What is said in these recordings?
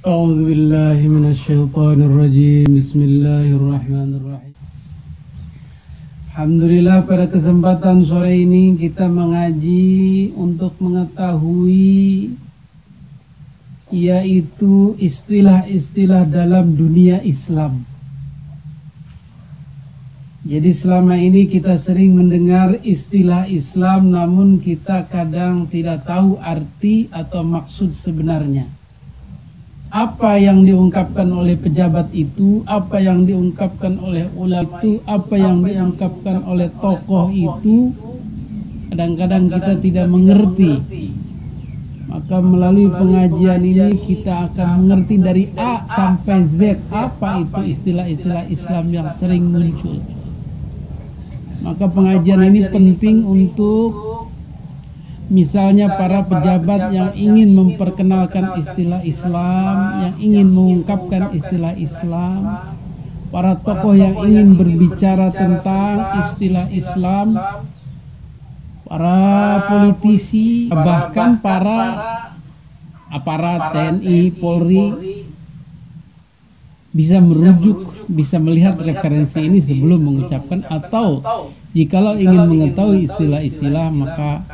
أعوذ بالله من الشيطان الرجيم. Bismillahirrahmanirrahim. Alhamdulillah, pada kesempatan sore ini kita mengaji untuk mengetahui yaitu istilah-istilah dalam dunia Islam. Jadi selama ini kita sering mendengar istilah Islam, namun kita kadang tidak tahu arti atau maksud sebenarnya. Apa yang diungkapkan oleh pejabat itu, apa yang diungkapkan oleh ulama itu, apa yang diungkapkan oleh tokoh itu, kadang-kadang kita tidak mengerti. Maka melalui pengajian ini kita akan mengerti dari A sampai Z apa itu istilah-istilah Islam yang sering muncul. Maka pengajian ini penting untuk misalnya para pejabat yang ingin memperkenalkan istilah Islam, yang ingin mengungkapkan istilah Islam, para tokoh yang ingin berbicara tentang istilah Islam, para politisi, bahkan para aparat TNI, Polri bisa merujuk, bisa melihat referensi ini sebelum mengucapkan, atau jikalau ingin mengetahui istilah-istilah maka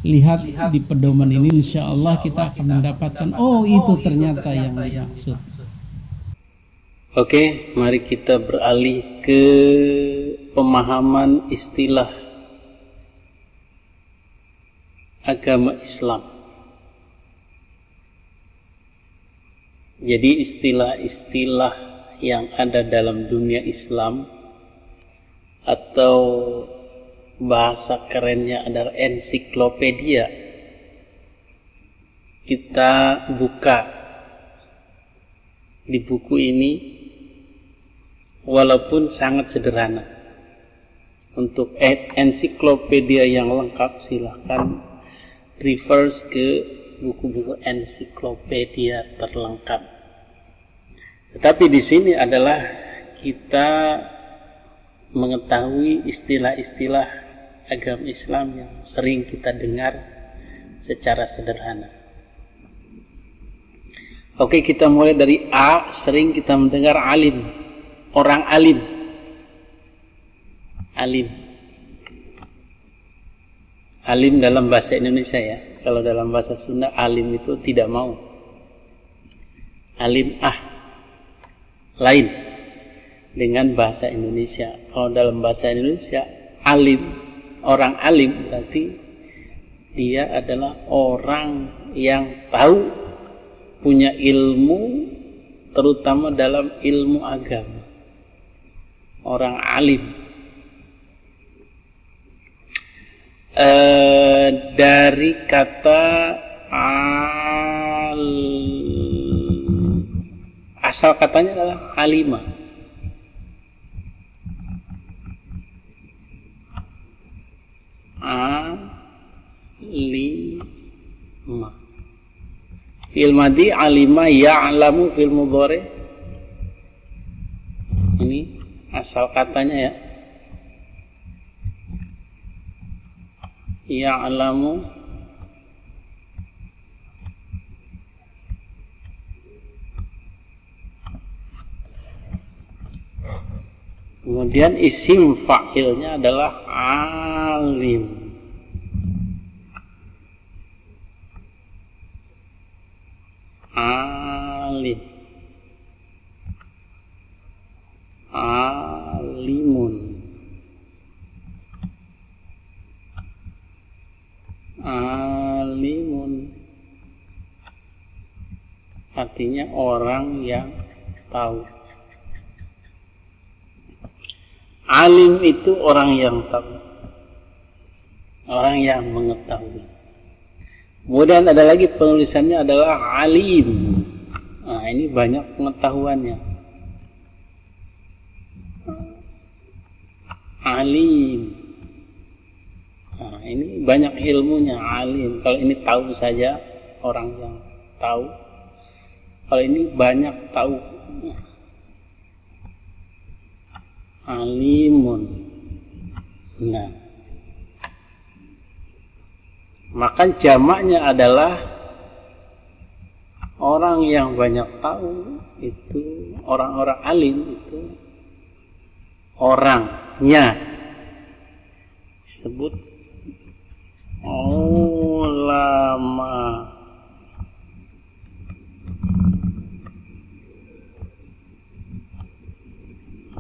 lihat di pedoman ini, insya Allah kita akan mendapatkan oh itu ternyata yang dimaksud. Oke, mari kita beralih ke pemahaman istilah agama Islam. Jadi istilah-istilah yang ada dalam dunia Islam, atau bahasa kerennya adalah ensiklopedia, kita buka di buku ini, walaupun sangat sederhana. Untuk ensiklopedia yang lengkap silahkan reverse ke buku-buku ensiklopedia terlengkap. Tetapi di sini adalah kita mengetahui istilah-istilah agama Islam yang sering kita dengar secara sederhana. Oke, kita mulai dari A. Sering kita mendengar alim, orang alim. Alim dalam bahasa Indonesia ya. Kalau dalam bahasa Sunda alim itu tidak mau. Alim lain dengan bahasa Indonesia. Kalau dalam bahasa Indonesia alim, orang alim berarti dia adalah orang yang tahu, punya ilmu, terutama dalam ilmu agama. Orang alim. Dari kata asal katanya adalah alima. Alima. Fil madhi alima ya'lamu fil mudhari. Ini asal katanya ya. Ya'lamu kemudian isim fa'ilnya adalah alim. Alimun. Alimun artinya orang yang tahu. Alim itu orang yang tahu, orang yang mengetahui. Kemudian ada lagi penulisannya adalah alim. Nah, ini banyak pengetahuannya. Alim. Nah, ini banyak ilmunya, alim. Kalau ini tahu saja, orang yang tahu. Kalau ini banyak tahu. Alimun. Nah, maka jamaknya adalah Orang yang banyak tahu itu, orang-orang alim itu orangnya disebut ulama.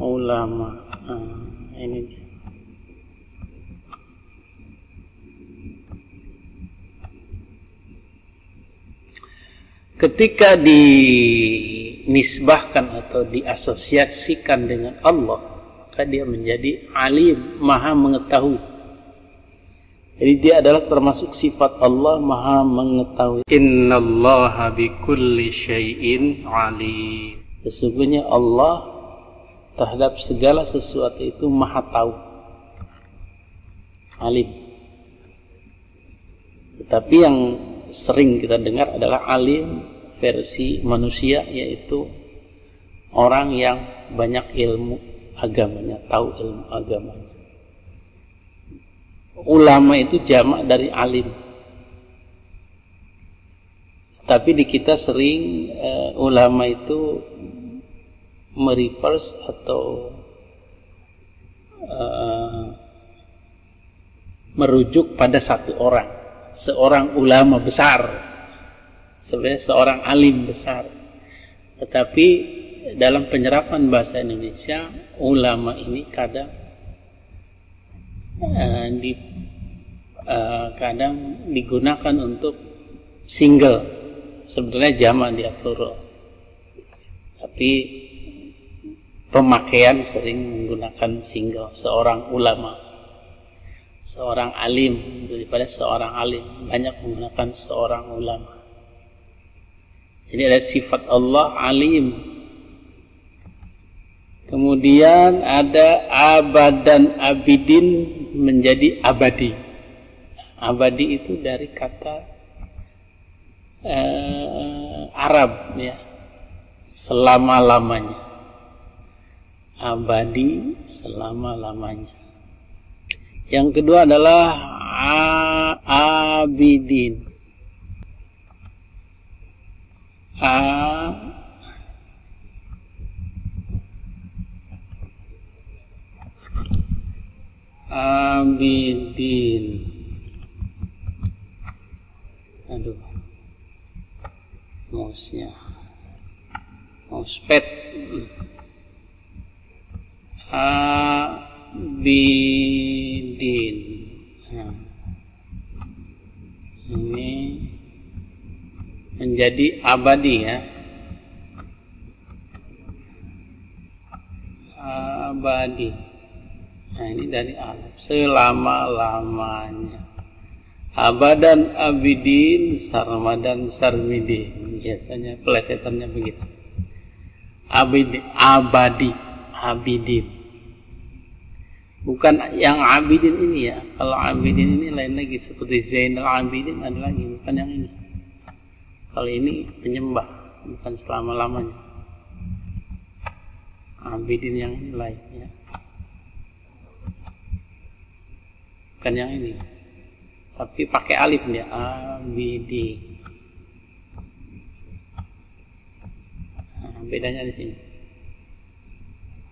Ulama. Ini dia. Ketika dinisbahkan atau diasosiasikan dengan Allah, maka dia menjadi alim, maha mengetahui. Jadi dia adalah termasuk sifat Allah, maha mengetahui. Innallaha bikulli syai'in alim. Sesungguhnya Allah terhadap segala sesuatu itu maha tahu, alim. Tetapi yang sering kita dengar adalah alim versi manusia, yaitu orang yang banyak ilmu agamanya, tahu ilmu agamanya. Ulama itu jamak dari alim. Tapi di kita sering ulama itu mereverse atau merujuk pada satu orang, seorang ulama besar, sebenarnya seorang alim besar. Tetapi dalam penyerapan bahasa Indonesia, ulama ini kadang kadang digunakan untuk single, sebenarnya jamak dia plural, tapi pemakaian sering menggunakan single, seorang ulama, seorang alim. Daripada seorang alim, banyak menggunakan seorang ulama. Jadi ada sifat Allah alim. Kemudian ada abadan abidin, menjadi abadi. Abadi itu dari kata Arab, ya, selama-lamanya. Abadi, selama-lamanya. Yang kedua adalah abidin. Abidin. Aduh, mouse-nya, mousepad. Abidin. Nah, ini menjadi abadi, ya. Abadi. Nah, ini dari Arab, selama-lamanya. Abadan abidin, sarmadan sarmidin. Biasanya pelesetannya begitu. Abidi, abadi, abidin. Bukan yang abidin ini, ya. Kalau abidin ini lain lagi, seperti Zainal Abidin ada lagi, bukan yang ini. Kalau ini penyembah, bukan selama-lamanya. Abidin yang ini lain, ya. Bukan yang ini, tapi pakai alif dia, abidi. Nah, bedanya di sini,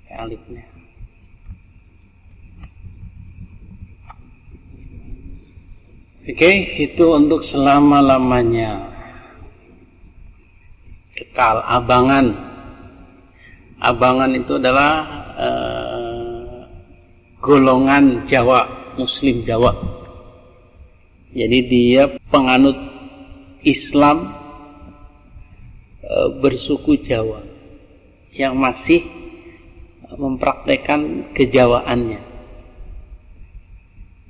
pakai alifnya. Oke, itu untuk selama-lamanya. Kekal, abangan. Abangan itu adalah golongan Jawa, Muslim Jawa. Jadi dia penganut Islam bersuku Jawa yang masih mempraktekkan kejawaannya.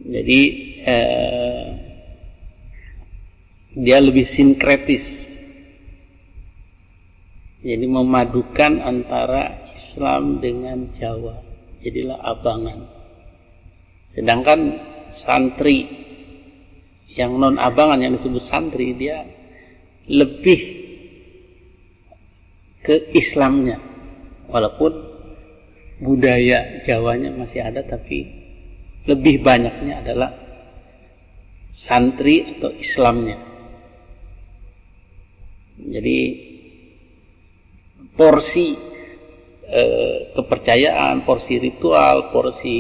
Jadi dia lebih sinkretis. Jadi memadukan antara Islam dengan Jawa. Jadilah abangan. Sedangkan santri yang non abangan, yang disebut santri, dia lebih ke Islamnya, walaupun budaya Jawanya masih ada, tapi lebih banyaknya adalah santri atau Islamnya. Jadi porsi kepercayaan, porsi ritual, porsi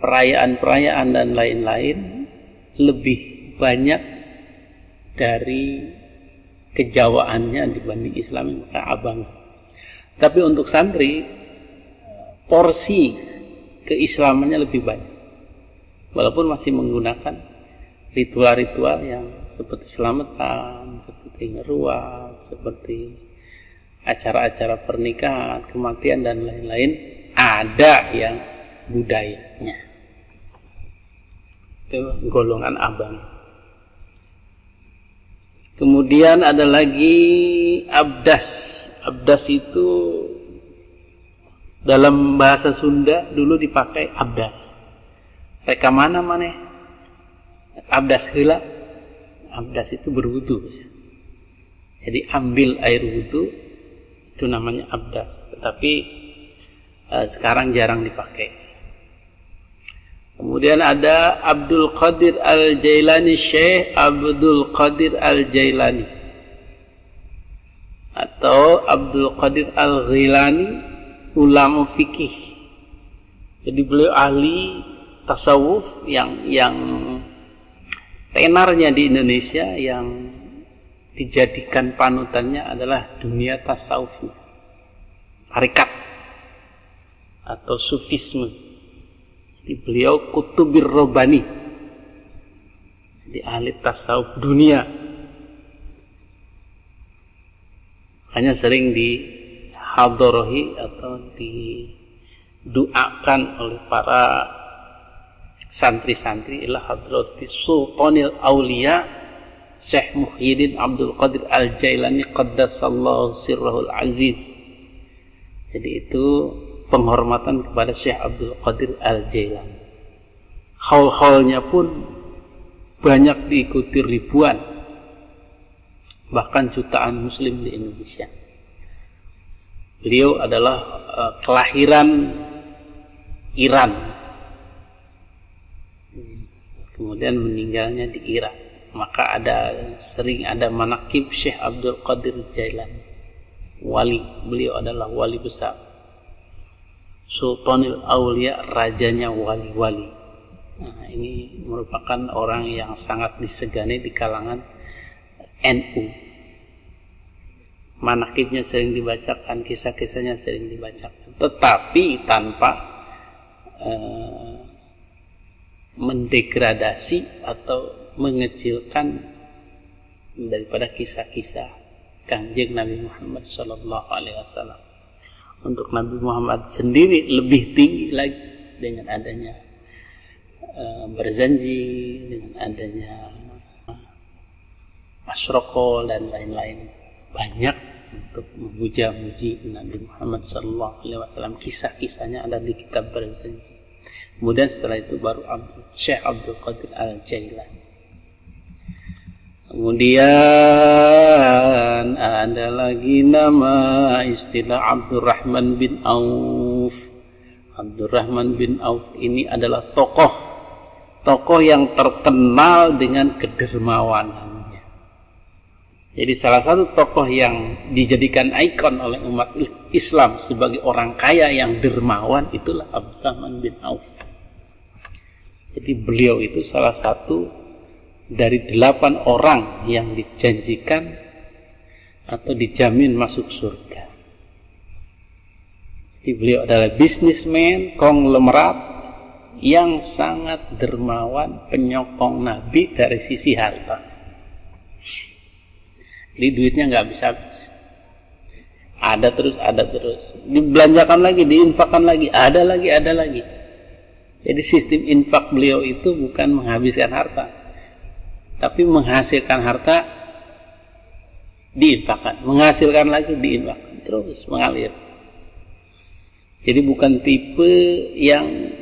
perayaan-perayaan dan lain-lain lebih banyak dari kejawaannya dibanding Islam, maka abang. Tapi untuk santri, porsi keislamannya lebih banyak, walaupun masih menggunakan ritual-ritual yang seperti selamatan, seperti ngeruat, seperti acara-acara pernikahan, kematian dan lain-lain, ada yang budayanya. Itu golongan abang. Kemudian ada lagi abdas. Abdas itu dalam bahasa Sunda dulu dipakai abdas. Reka mana? Abdas heula. Abdas itu berwudu. Jadi ambil air wudu itu namanya abdas. Tetapi sekarang jarang dipakai. Kemudian ada Abdul Qadir Al-Jailani, Syekh Abdul Qadir Al-Jailani, atau Abdul Qadir Al-Ghilani, ulama fikih. Jadi beliau ahli tasawuf yang tenarnya di Indonesia, yang dijadikan panutannya adalah dunia tasawuf, tarekat atau sufisme. Jadi beliau kutubir robani, jadi ahli tasawuf dunia. Hanya sering dihadorohi atau didoakan oleh para santri-santri ila hadrati Sultanil Aulia Syekh Muhyiddin Abdul Qadir Al-Jailani qaddasallahu sirrahul aziz. Jadi itu penghormatan kepada Syekh Abdul Qadir Al-Jailani. Haul-haulnya pun banyak diikuti ribuan, bahkan jutaan muslim di Indonesia. Beliau adalah kelahiran Iran, kemudian meninggalnya di Irak. Maka sering ada manaqib Syekh Abdul Qadir Jailani, wali. Beliau adalah wali besar, Sultanil Aulia, rajanya wali-wali. Nah, ini merupakan orang yang sangat disegani di kalangan NU. Manaqibnya sering dibacakan, kisah-kisahnya sering dibacakan, tetapi tanpa mendegradasi atau mengecilkan daripada kisah-kisah Kanjeng Nabi Muhammad SAW. Untuk Nabi Muhammad sendiri lebih tinggi lagi dengan adanya berjanji, dengan adanya asyraqo dan lain-lain. Banyak untuk memuja-muji Nabi Muhammad SAW. Kisah-kisahnya ada di kitab berjanji. Kemudian setelah itu baru Syekh Abdul Qadir Al-Jailani. Kemudian ada lagi nama istilah Abdurrahman bin Auf. Abdurrahman bin Auf ini adalah tokoh yang terkenal dengan kedermawanannya. Jadi salah satu tokoh yang dijadikan ikon oleh umat Islam sebagai orang kaya yang dermawan itulah Abdurrahman bin Auf. Jadi beliau itu salah satu dari 8 orang yang dijanjikan atau dijamin masuk surga. Jadi beliau adalah bisnismen, konglomerat yang sangat dermawan, penyokong Nabi dari sisi harta. Jadi duitnya nggak habis-habis. Ada terus. Dibelanjakan lagi, diinfakkan lagi, ada lagi. Jadi sistem infak beliau itu bukan menghabiskan harta, tapi menghasilkan harta diinfakkan, menghasilkan lagi diinfakkan, terus mengalir. Jadi bukan tipe yang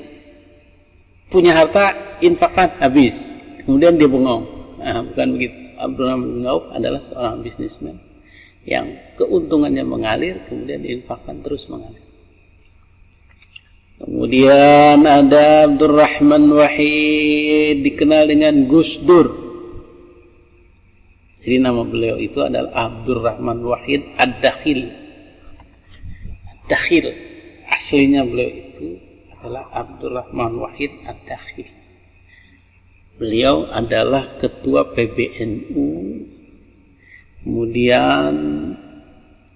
punya harta infakkan habis kemudian dia bengong. Nah, bukan begitu. Abdurrahman bin Auf adalah seorang bisnismen yang keuntungannya mengalir kemudian diinfakkan terus mengalir. Kemudian ada Abdurrahman Wahid, dikenal dengan Gus Dur. Jadi nama beliau itu adalah Abdurrahman Wahid Ad-Dakhil. Dakhil, aslinya beliau itu adalah Abdurrahman Wahid Ad-Dakhil. Beliau adalah ketua PBNU, kemudian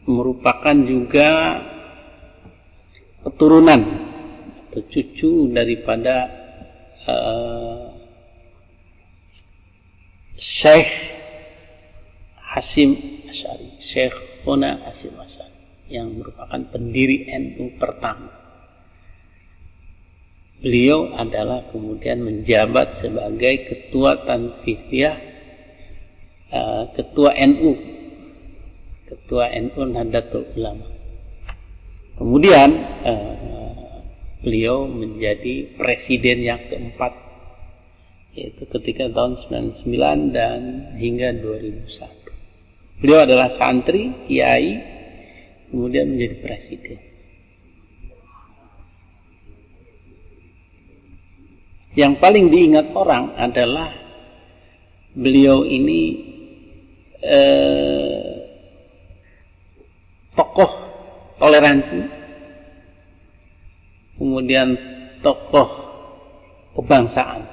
merupakan juga keturunan atau cucu daripada Syekh Hasyim Asy'ari, Syekhuna Hasyim Asy'ari, yang merupakan pendiri NU pertama. Beliau adalah kemudian menjabat sebagai ketua Tanfiziyah, ketua NU Nahdlatul Ulama. Kemudian beliau menjadi presiden yang keempat, yaitu ketika tahun 99 dan hingga 2001. Beliau adalah santri, kiai, kemudian menjadi presiden. Yang paling diingat orang adalah beliau ini tokoh toleransi, kemudian tokoh kebangsaan.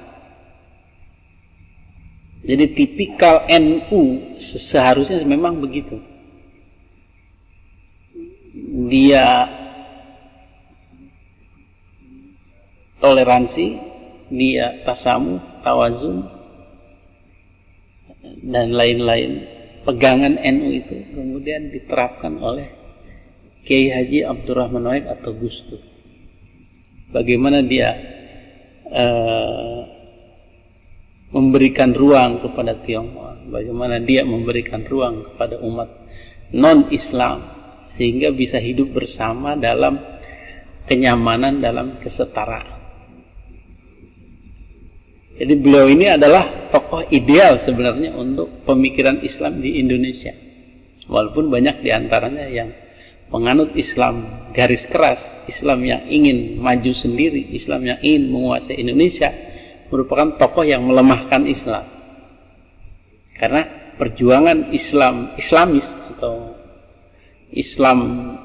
Jadi tipikal NU seharusnya memang begitu. Dia toleransi, dia tasamuh, tawazun, dan lain-lain. Pegangan NU itu kemudian diterapkan oleh Kiai Haji Abdurrahman Wahid atau Gus Dur. Bagaimana dia memberikan ruang kepada Tionghoa, bagaimana dia memberikan ruang kepada umat non-Islam sehingga bisa hidup bersama dalam kenyamanan, dalam kesetaraan. Jadi beliau ini adalah tokoh ideal sebenarnya untuk pemikiran Islam di Indonesia. Walaupun banyak diantaranya yang penganut Islam garis keras, Islam yang ingin maju sendiri, Islam yang ingin menguasai Indonesia, merupakan tokoh yang melemahkan Islam. Karena perjuangan Islamis atau Islam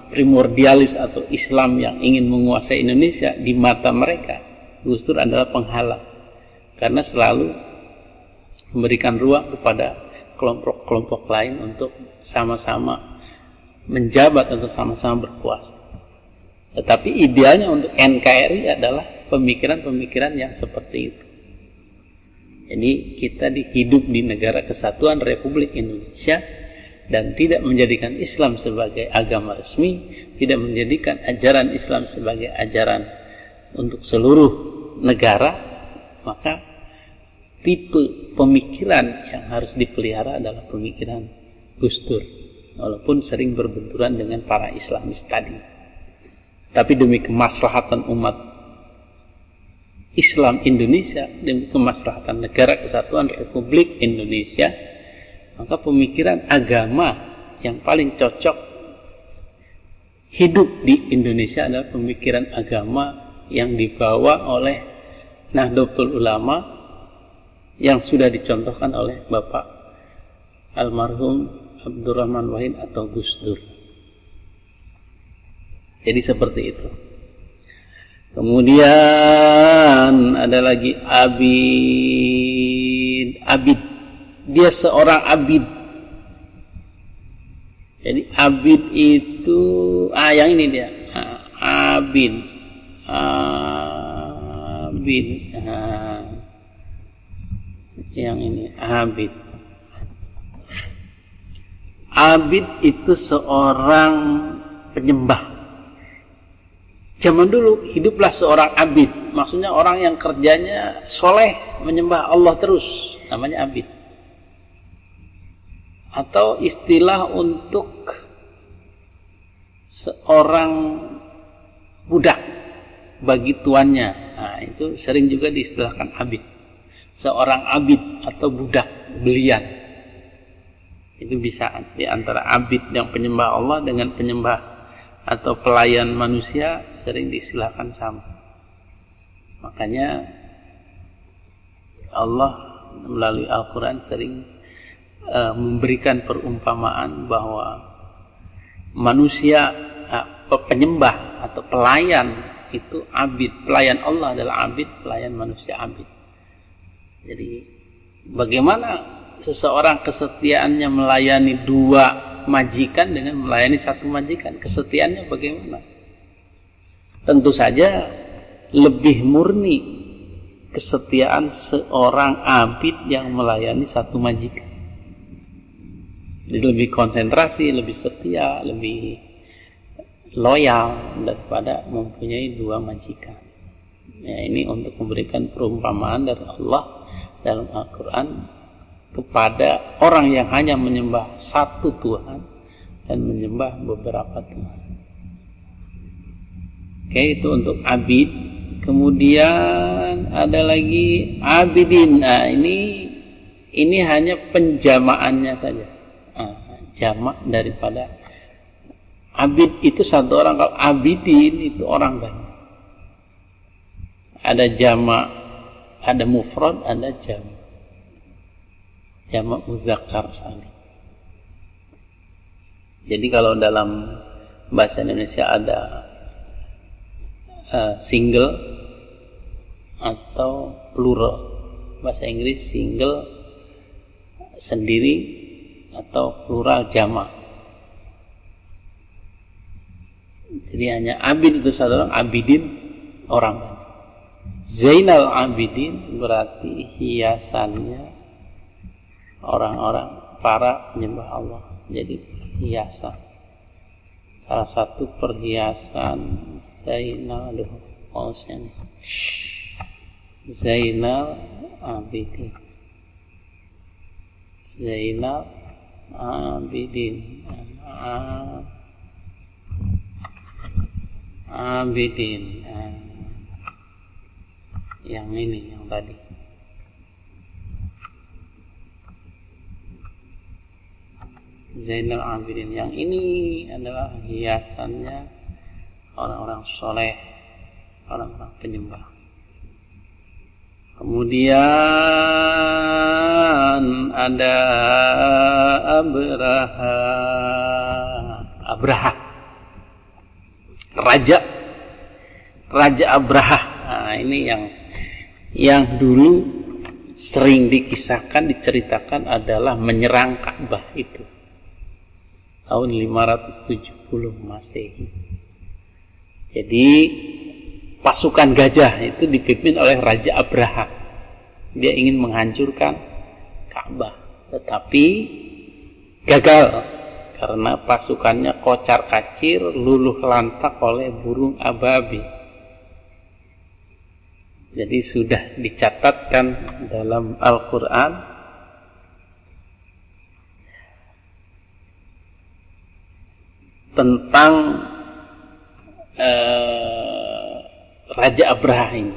primordialis atau Islam yang ingin menguasai Indonesia, di mata mereka Gus Dur adalah penghalang, karena selalu memberikan ruang kepada kelompok-kelompok lain untuk sama-sama menjabat atau sama-sama berkuasa. Tetapi idealnya untuk NKRI adalah pemikiran-pemikiran yang seperti itu. Jadi kita hidup di negara kesatuan Republik Indonesia dan tidak menjadikan Islam sebagai agama resmi, tidak menjadikan ajaran Islam sebagai ajaran untuk seluruh negara, maka tipe pemikiran yang harus dipelihara adalah pemikiran Gus Dur, walaupun sering berbenturan dengan para Islamis tadi. Tapi demi kemaslahatan umat Islam Indonesia, demi kemaslahatan negara kesatuan Republik Indonesia, maka pemikiran agama yang paling cocok hidup di Indonesia adalah pemikiran agama yang dibawa oleh Nahdlatul Ulama yang sudah dicontohkan oleh Bapak almarhum Abdurrahman Wahid atau Gus Dur. Jadi seperti itu. Kemudian ada lagi Abid. Dia seorang abid. Jadi abid itu yang ini dia. Abid. Yang ini abid. Abid itu seorang penyembah. Zaman dulu hiduplah seorang abid, maksudnya orang yang kerjanya soleh, menyembah Allah terus, namanya abid. Atau istilah untuk seorang budak bagi tuannya, nah, itu sering juga diistilahkan abid. Seorang abid atau budak belian, itu bisa di antara abid yang penyembah Allah dengan penyembah atau pelayan manusia sering diistilahkan sama. Makanya Allah melalui Al-Quran sering memberikan perumpamaan bahwa manusia penyembah atau pelayan itu abid, pelayan Allah adalah abid, pelayan manusia abid. Jadi bagaimana seseorang kesetiaannya melayani dua majikan dengan melayani satu majikan, kesetiaannya bagaimana? Tentu saja lebih murni kesetiaan seorang abid yang melayani satu majikan. Jadi lebih konsentrasi, lebih setia, lebih loyal daripada mempunyai dua majikan. Ya, ini untuk memberikan perumpamaan dari Allah dalam Al-Quran kepada orang yang hanya menyembah satu Tuhan dan menyembah beberapa Tuhan. Oke, itu untuk abid. Kemudian ada lagi abidin. Nah, ini hanya penjamaannya saja. Jamak daripada abid itu satu orang. Kalau abidin itu orang banyak. Ada jamak, ada mufrad, ada jamak. Jamak muzakkar salim. Jadi kalau dalam bahasa Indonesia ada single atau plural, bahasa Inggris single sendiri atau plural jamak. Jadi hanya abid itu satu orang, abidin orang. Zainal abidin berarti hiasannya orang-orang para penyembah Allah. Jadi hiasan. Salah satu perhiasan Zainal, Zainal abidin. Zainal abidin, abidin. Yang ini, yang tadi. Zainal abidin. Yang ini adalah hiasannya orang-orang soleh, orang-orang penyembah. Kemudian ada Abraha, Raja Abraha. Nah, ini yang dulu sering dikisahkan, diceritakan adalah menyerang Ka'bah itu tahun 570 Masehi. Jadi pasukan gajah itu dipimpin oleh Raja Abraha. Dia ingin menghancurkan Ka'bah, tetapi gagal karena pasukannya kocar-kacir, luluh lantak oleh burung ababi. Jadi sudah dicatatkan dalam Al-Quran tentang Raja Abraha ini.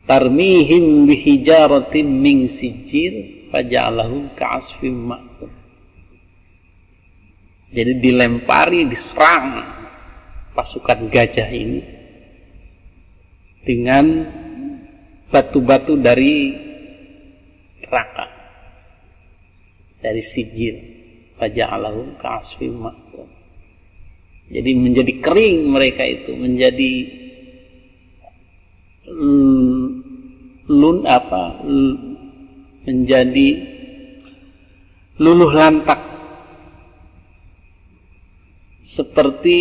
Tarmihim bihijaratin min sijil faja'alahum ka'asfim ma'kul. Jadi dilempari, diserang pasukan gajah ini dengan batu-batu dari neraka, dari sijil. Faja'alahum ka'asfim ma'kul. Jadi menjadi kering mereka itu, menjadi menjadi luluh lantak, seperti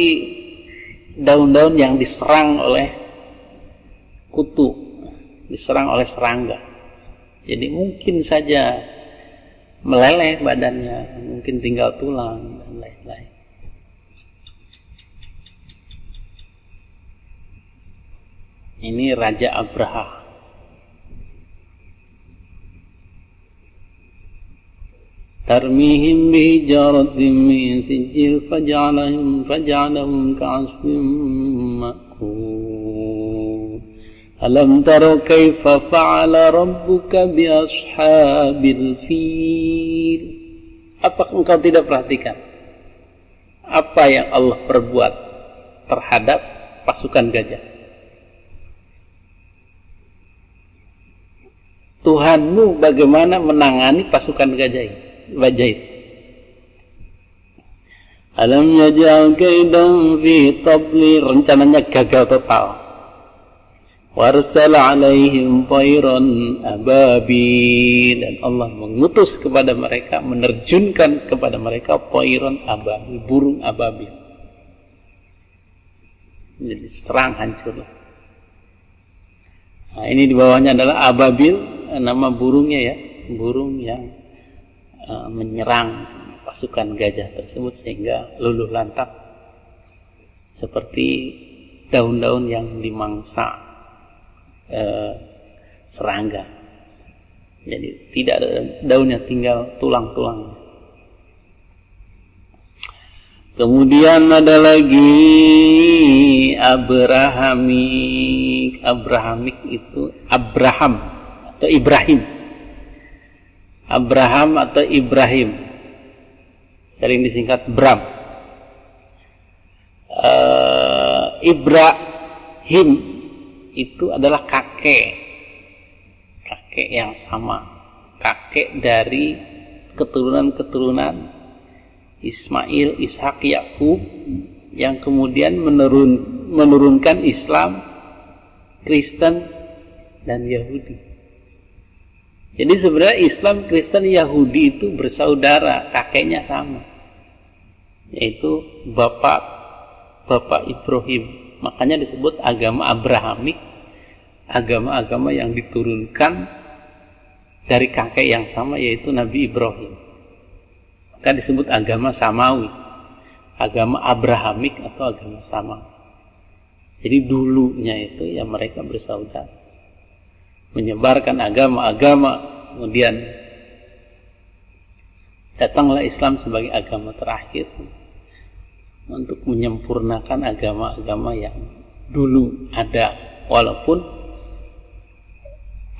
daun-daun yang diserang oleh kutu, diserang oleh serangga. Jadi mungkin saja meleleh badannya, mungkin tinggal tulang dan lain-lain. Ini Raja Abraha. Tarmihim bihijaratin min sijil faj'alahum ka'asfim ma'kul. Alam tara kaifa fa'ala rabbuka bi ashabil fil. Apakah engkau tidak perhatikan apa yang Allah perbuat terhadap pasukan gajah? Tuhanmu bagaimana menangani pasukan bajai itu. Alam yaj'al kaidahum fi tadlil, rencananya gagal total. Warsala alaihim tayran ababil, dan Allah mengutus kepada mereka, menerjunkan kepada mereka tayran ababil, burung ababil. Jadi serang, hancurlah. Nah, ini di bawahnya adalah ababil, nama burungnya ya, burung yang menyerang pasukan gajah tersebut sehingga luluh lantak seperti daun-daun yang dimangsa serangga. Jadi tidak ada daunnya, tinggal tulang-tulang. Kemudian ada lagi Abrahamik. Abrahamik itu Abraham atau Ibrahim. Abraham atau Ibrahim, sering disingkat Bram. Ibrahim itu adalah kakek yang sama, kakek dari keturunan Ismail, Ishak, Yakub, yang kemudian menurunkan Islam, Kristen, dan Yahudi. Jadi sebenarnya Islam, Kristen, Yahudi itu bersaudara, kakeknya sama, yaitu Bapak Ibrahim. Makanya disebut agama Abrahamik, agama-agama yang diturunkan dari kakek yang sama, yaitu Nabi Ibrahim. Maka disebut agama Samawi, agama Abrahamik atau agama Samawi. Jadi dulunya itu ya mereka bersaudara, menyebarkan agama-agama, kemudian datanglah Islam sebagai agama terakhir untuk menyempurnakan agama-agama yang dulu ada. Walaupun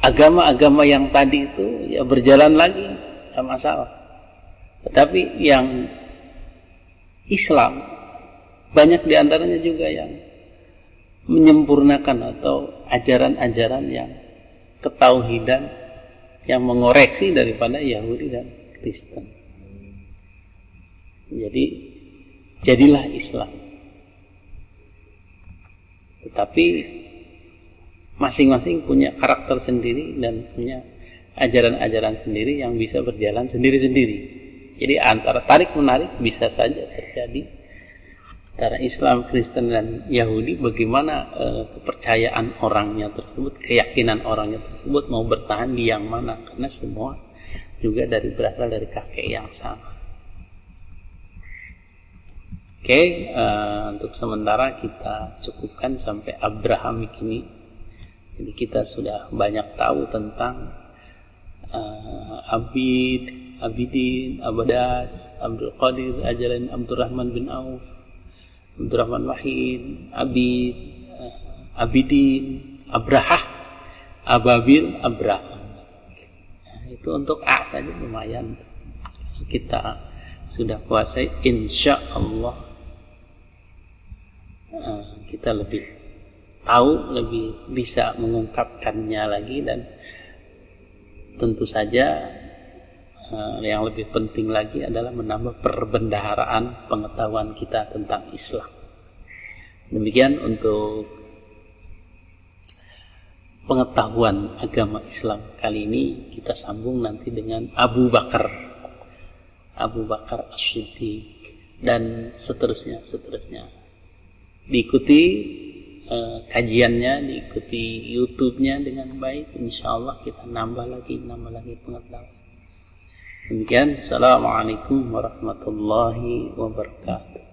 agama-agama yang tadi itu ya berjalan lagi, tidak masalah. Tetapi yang Islam banyak diantaranya juga yang menyempurnakan atau ajaran-ajaran yang ketauhidan yang mengoreksi daripada Yahudi dan Kristen. Jadi jadilah Islam. Tetapi masing-masing punya karakter sendiri dan punya ajaran-ajaran sendiri yang bisa berjalan sendiri-sendiri. Jadi antara tarik-menarik bisa saja terjadi antara Islam, Kristen, dan Yahudi. Bagaimana kepercayaan orangnya tersebut, keyakinan orangnya tersebut mau bertahan di yang mana, karena semua juga berasal dari kakek yang sama. Oke, untuk sementara kita cukupkan sampai Abrahamik ini. Jadi kita sudah banyak tahu tentang Abidin, Abadas, Abdul Qadir, Ajalin, Abdurrahman bin Auf, Abdurrahman Wahid, Abidin, Abrahah, Ababil, Abraham. Nah, itu untuk A saja lumayan. Kita sudah kuasai, insya Allah kita lebih tahu, lebih bisa mengungkapkannya lagi, dan tentu saja yang lebih penting lagi adalah menambah perbendaharaan pengetahuan kita tentang Islam. Demikian untuk pengetahuan agama Islam kali ini. Kita sambung nanti dengan Abu Bakar As-Siddiq, dan seterusnya. Diikuti kajiannya, diikuti YouTube-nya dengan baik. Insya Allah kita nambah lagi pengetahuan. Demikian. Assalamualaikum warahmatullahi wabarakatuh.